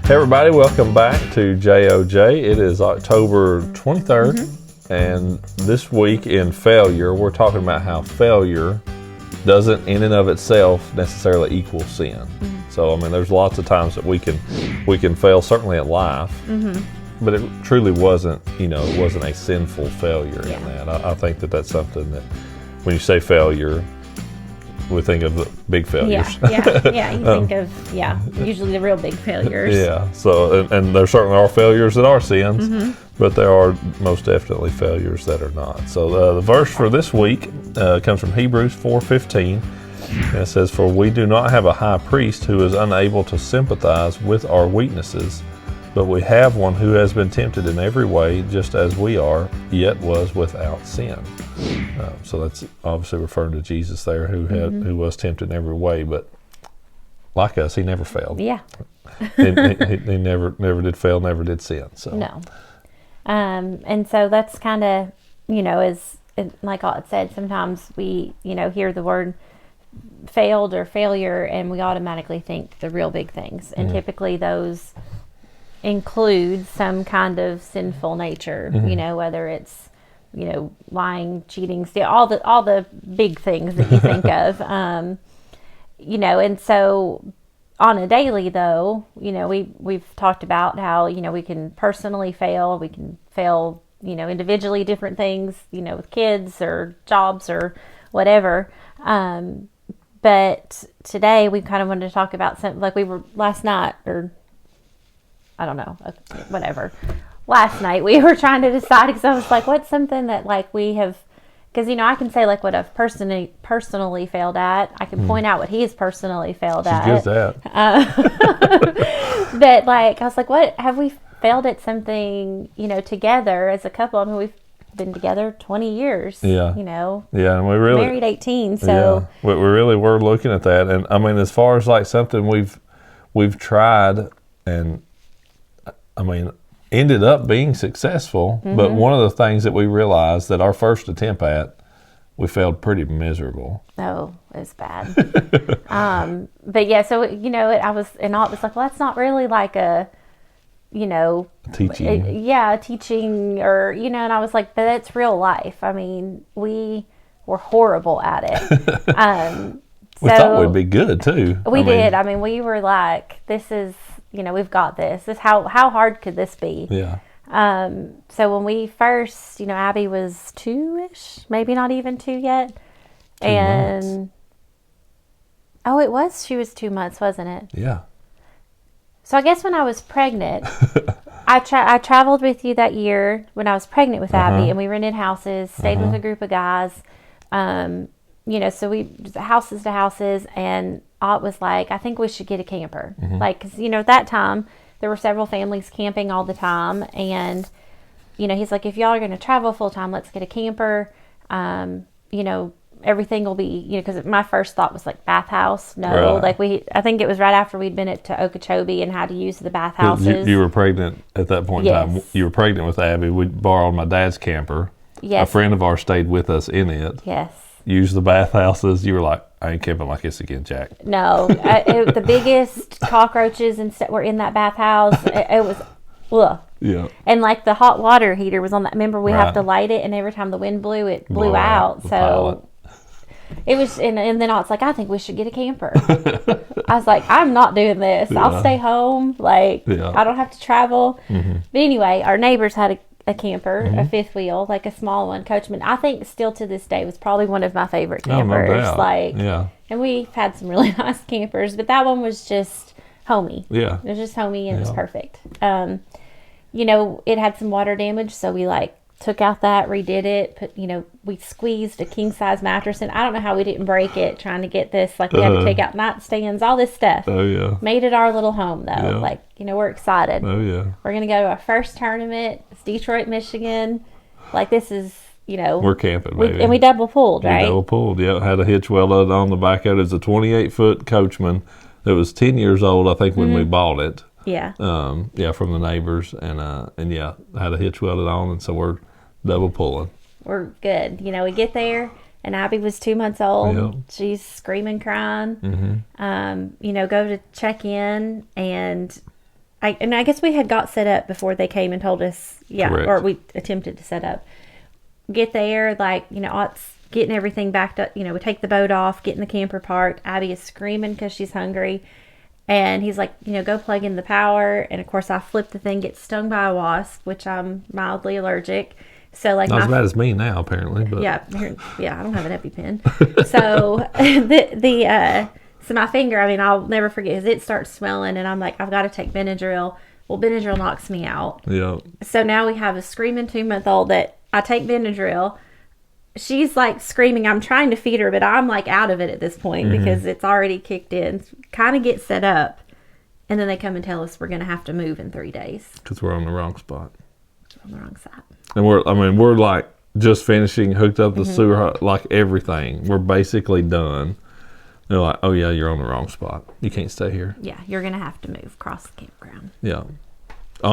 Hey everybody, welcome back to JOJ. It is October 23rd, and this week in failure, we're talking about how failure doesn't in and of itself necessarily equal sin. So, I mean, there's lots of times that we can fail, certainly at life, but it truly wasn't, it wasn't a sinful failure in that. I think that that's something that when you say failure, we think of the big failures. You think of, usually the real big failures. Yeah, so, and there certainly are failures that are sins, but there are most definitely failures that are not. So the verse for this week comes from Hebrews 4:15, and it says, "For we do not have a high priest who is unable to sympathize with our weaknesses, but we have one who has been tempted in every way, just as we are, yet was without sin." So that's obviously referring to Jesus there, who was tempted in every way, but like us, he never failed. Yeah. he never did fail, never did sin. So no. And so that's kind of, as like it said, sometimes we, hear the word failed or failure, and we automatically think the real big things, and typically those include some kind of sinful nature, whether it's lying, cheating, steal, all the big things that you think of, and so on a daily though, we've talked about how, we can personally fail, we can fail, individually, different things, with kids or jobs or whatever, but today we kind of wanted to talk about something like we were last night, or I don't know, whatever. Last night we were trying to decide, because I was like, what's something that like we have, because I can say like what I've personally failed at. I can point out what he's personally failed at. She's good at that. But like I was like, what have we failed at something, together as a couple? I mean, we've been together 20 years. Yeah. Yeah, and we really married 18. So we really were looking at that, and I mean, as far as like something we've tried and ended up being successful, but one of the things that we realized that our first attempt at, we failed pretty miserable. Oh, it was bad. But yeah, so I was like, well, that's not really like a, teaching. Teaching, or and I was like, but that's real life. I mean, we were horrible at it. We thought we'd be good too. We did. I mean, we were like, this is, we've got this. How hard could this be? Yeah. So when we first, Abby was 2-ish, maybe not even 2 yet. 2 months. Oh, she was 2 months, wasn't it? Yeah. So I guess when I was pregnant, I traveled with you that year when I was pregnant with Abby, and we rented houses, stayed with a group of guys. So we houses to houses, and I was like, I think we should get a camper. Like, because, at that time, there were several families camping all the time. And, he's like, if y'all are going to travel full time, let's get a camper. Everything will be, because my first thought was like bathhouse. No, right. Like I think it was right after we'd been to Okeechobee and had to use the bathhouses. You were pregnant at that point in time. You were pregnant with Abby. We borrowed my dad's camper. Yes. A friend of ours stayed with us in it. Yes. Used the bathhouses. You were like, I ain't camping like this again, Jack. No, the biggest cockroaches were in that bathhouse. It was, ugh. Yeah. And like the hot water heater was on that. Remember, we have to light it, and every time the wind blew, it blew out. So pilot. It was, and then I was like, I think we should get a camper. I was like, I'm not doing this. Yeah. I'll stay home. Like, I don't have to travel. But anyway, our neighbors had a camper, a fifth wheel, like a small one, Coachman. I think still to this day was probably one of my favorite campers. Oh, no doubt. And we've had some really nice campers, but that one was just homey. Yeah. It was just homey, and it was perfect. It had some water damage, so we took out that, redid it, we squeezed a king size mattress, and I don't know how we didn't break it trying to get this. We had to take out nightstands, all this stuff. Oh yeah. Made it our little home though. Yeah. We're excited. Oh yeah. We're gonna go to our first tournament. It's Detroit, Michigan. This is, we're camping, baby. And we double pulled, right? Double pulled, yeah. Had a hitch welded on the back of it. It's a 28-foot Coachman that was 10 years old, I think, when we bought it. Yeah. From the neighbors, and yeah, had a hitch welded on, and so we're double pulling. We're good. We get there, and Abby was 2 months old. Yep. She's screaming, crying. Go to check in, and I guess we had got set up before they came and told us, Correct. or we attempted to set up. Get there, like, Ott's getting everything backed up. We take the boat off, get in the camper parked. Abby is screaming because she's hungry. And he's like, go plug in the power. And, of course, I flip the thing, get stung by a wasp, which I'm mildly allergic. So, like, not as bad as me now, apparently. But. Yeah, I don't have an EpiPen. So, so my finger, I'll never forget, because it starts swelling, and I'm like, I've got to take Benadryl. Well, Benadryl knocks me out. Yeah. So now we have a screaming 2-month-old that I take Benadryl. She's like screaming. I'm trying to feed her, but I'm like out of it at this point because it's already kicked in. Kind of get set up, and then they come and tell us we're going to have to move in 3 days. Because we're on the wrong spot. On the wrong side. And we're like just finishing, hooked up the sewer, like everything. We're basically done. They're like, oh yeah, you're on the wrong spot. You can't stay here. Yeah, you're going to have to move across the campground. Yeah.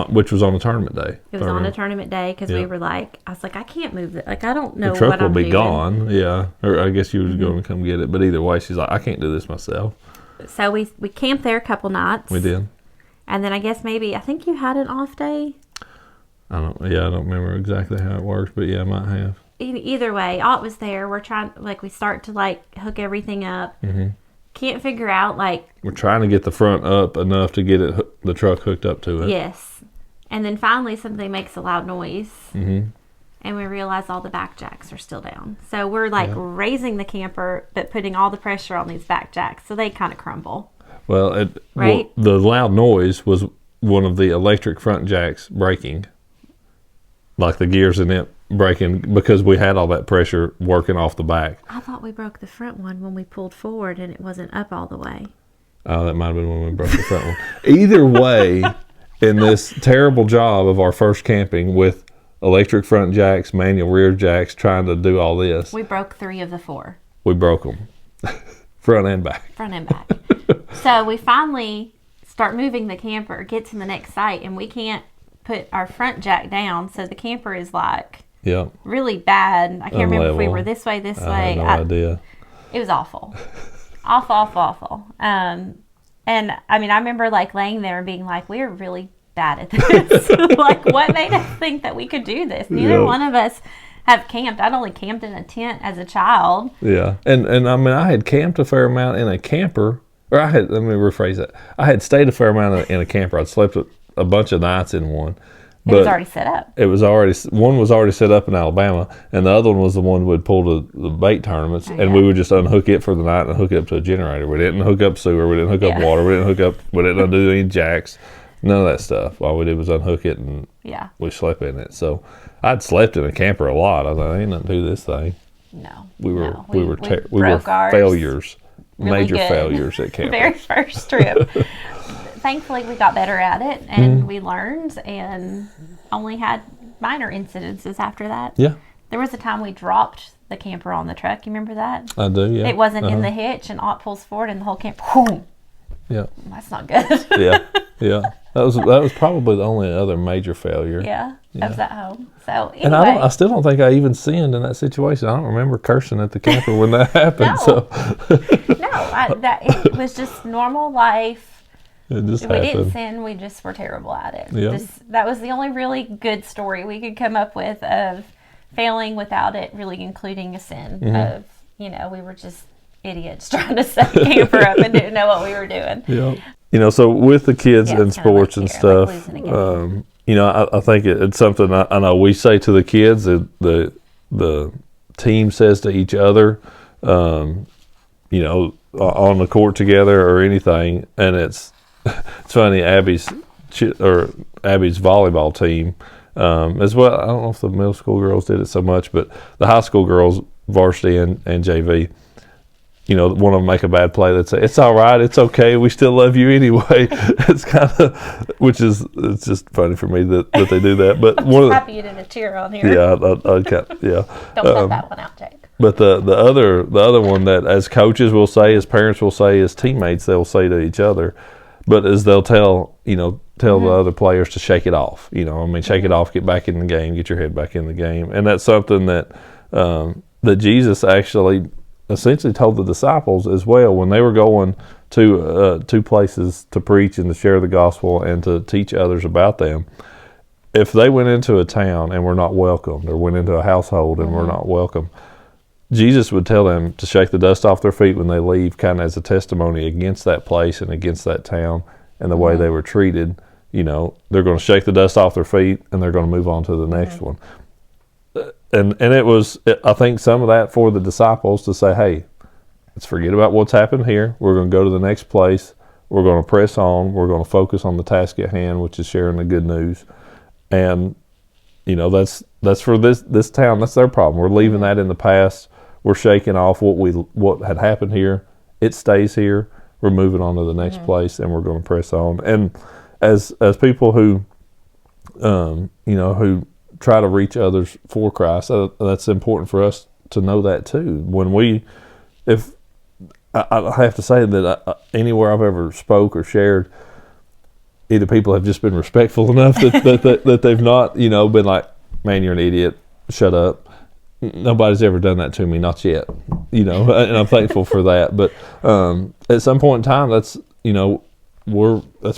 Which was on a tournament day. It was on a tournament day because we were like, I was like, I can't move it. Like, I don't know the truck what I'm will be doing. gone. Yeah. Or I guess you were going to come get it. But either way, she's like, I can't do this myself. So we camped there a couple nights. We did. And then I think you had an off day. I don't remember exactly how it works, but yeah, I might have. Either way, Ott was there. We're trying, we start to hook everything up. Mm-hmm. Can't figure out we're trying to get the front up enough to get the truck hooked up to it. Yes, and then finally something makes a loud noise, and we realize all the back jacks are still down. So we're raising the camper, but putting all the pressure on these back jacks, so they kind of crumble. Well, the loud noise was one of the electric front jacks breaking, like the gears in it breaking because we had all that pressure working off the back. I thought we broke the front one when we pulled forward and it wasn't up all the way. Oh, that might have been when we broke the front one. Either way, in this terrible job of our first camping with electric front jacks, manual rear jacks, trying to do all this. We broke 3 of the 4. We broke them. Front and back. Front and back. So we finally start moving the camper, get to the next site, and we can't put our front jack down, so the camper is really bad. I can't remember if we were this way. I have no idea. It was awful. awful. And I remember laying there and being like, we're really bad at this. What made us think that we could do this? Neither one of us have camped. I'd only camped in a tent as a child. Yeah. And I had camped a fair amount in a camper. Let me rephrase that. I had stayed a fair amount in a camper. I'd slept a bunch of nights in one. It was already set up. One was already set up in Alabama, and the other one was the one we'd pull the bait tournaments, and we would just unhook it for the night and hook it up to a generator. We didn't hook up sewer, we didn't hook up water, we didn't undo any jacks, none of that stuff. All we did was unhook it, and we slept in it. So I'd slept in a camper a lot. I thought, ain't nothing to this thing. No, we were failures, really major failures at camping. Very first trip. Thankfully, we got better at it, and we learned, and only had minor incidences after that. Yeah. There was a time we dropped the camper on the truck. You remember that? I do, yeah. It wasn't in the hitch, and Ott pulls forward, and the whole camper, boom. Yeah. That's not good. Yeah. That was probably the only other major failure. Yeah. Of that home. So anyway. And I still don't think I even sinned in that situation. I don't remember cursing at the camper when that happened. It was just normal life. It just we happened. didn't sin, we just were terrible at it. Yep. That was the only really good story we could come up with of failing without it really including a sin of, we were just idiots trying to set the camper up and didn't know what we were doing. Yeah. So with the kids and sports and stuff, I think it's something I know we say to the kids, that the team says to each other, on the court together or anything, and it's funny. Abby's volleyball team, as well. I don't know if the middle school girls did it so much, but the high school girls, varsity and JV, one of them make a bad play. They'd say, "It's all right, it's okay. We still love you anyway." It's kind of, it's just funny for me that they do that. But I'm happy you didn't cheer on here. Yeah, Don't cut that one out, Jake. But the other one that as coaches will say, as parents will say, as teammates they'll say to each other, but as they'll tell the other players to shake it off. Shake it off, get back in the game, get your head back in the game, and that's something that that Jesus actually essentially told the disciples as well when they were going two places to preach and to share the gospel and to teach others about them. If they went into a town and were not welcomed, or went into a household and were not welcome, Jesus would tell them to shake the dust off their feet when they leave, kind of as a testimony against that place and against that town and the way they were treated. You know, they're going to shake the dust off their feet and they're going to move on to the next one. And it was, I think, some of that for the disciples to say, hey, let's forget about what's happened here. We're going to go to the next place. We're going to press on. We're going to focus on the task at hand, which is sharing the good news. And, you know, that's for this town. That's their problem. We're leaving that in the past. We're shaking off what had happened here. It stays here. We're moving on to the next place, and we're going to press on. And as people who, who try to reach others for Christ, that's important for us to know that too. If I have to say that anywhere I've ever spoke or shared, either people have just been respectful enough that they've not, been like, man, you're an idiot, shut up. Nobody's ever done that to me, not yet, and I'm thankful for that. But at some point in time, that's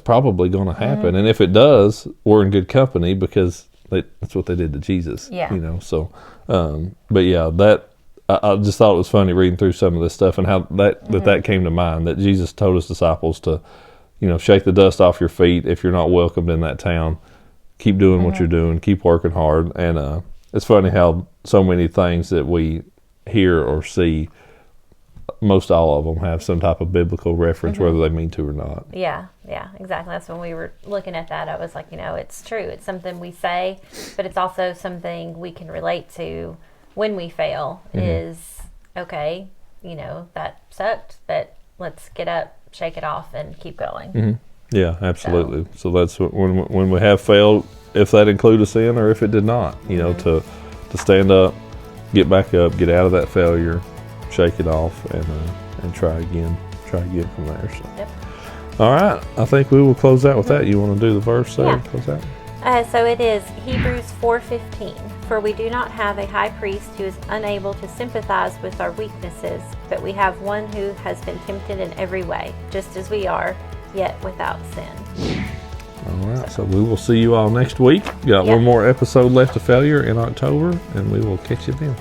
probably going to happen. And if it does, we're in good company because that's what they did to Jesus. Yeah. So, but yeah, I just thought it was funny reading through some of this stuff and how that came to mind, that Jesus told his disciples to, shake the dust off your feet if you're not welcomed in that town. Keep doing what you're doing. Keep working hard. And it's funny how so many things that we hear or see, most all of them have some type of biblical reference, whether they mean to or not. Yeah, exactly. That's when we were looking at that. I was like, it's true. It's something we say, but it's also something we can relate to when we fail. Is, okay, that sucked, but let's get up, shake it off, and keep going. Yeah, absolutely. So that's when we have failed, if that included a sin or if it did not, to stand up, get back up, get out of that failure, shake it off, and try again from there. So. Yep. All right, I think we will close out with that. You want to do the verse there? Yeah. Close out? So it is Hebrews 4:15. For we do not have a high priest who is unable to sympathize with our weaknesses, but we have one who has been tempted in every way, just as we are, yet without sin. All right, so we will see you all next week. Got one more episode left of Failure in October, and we will catch you then.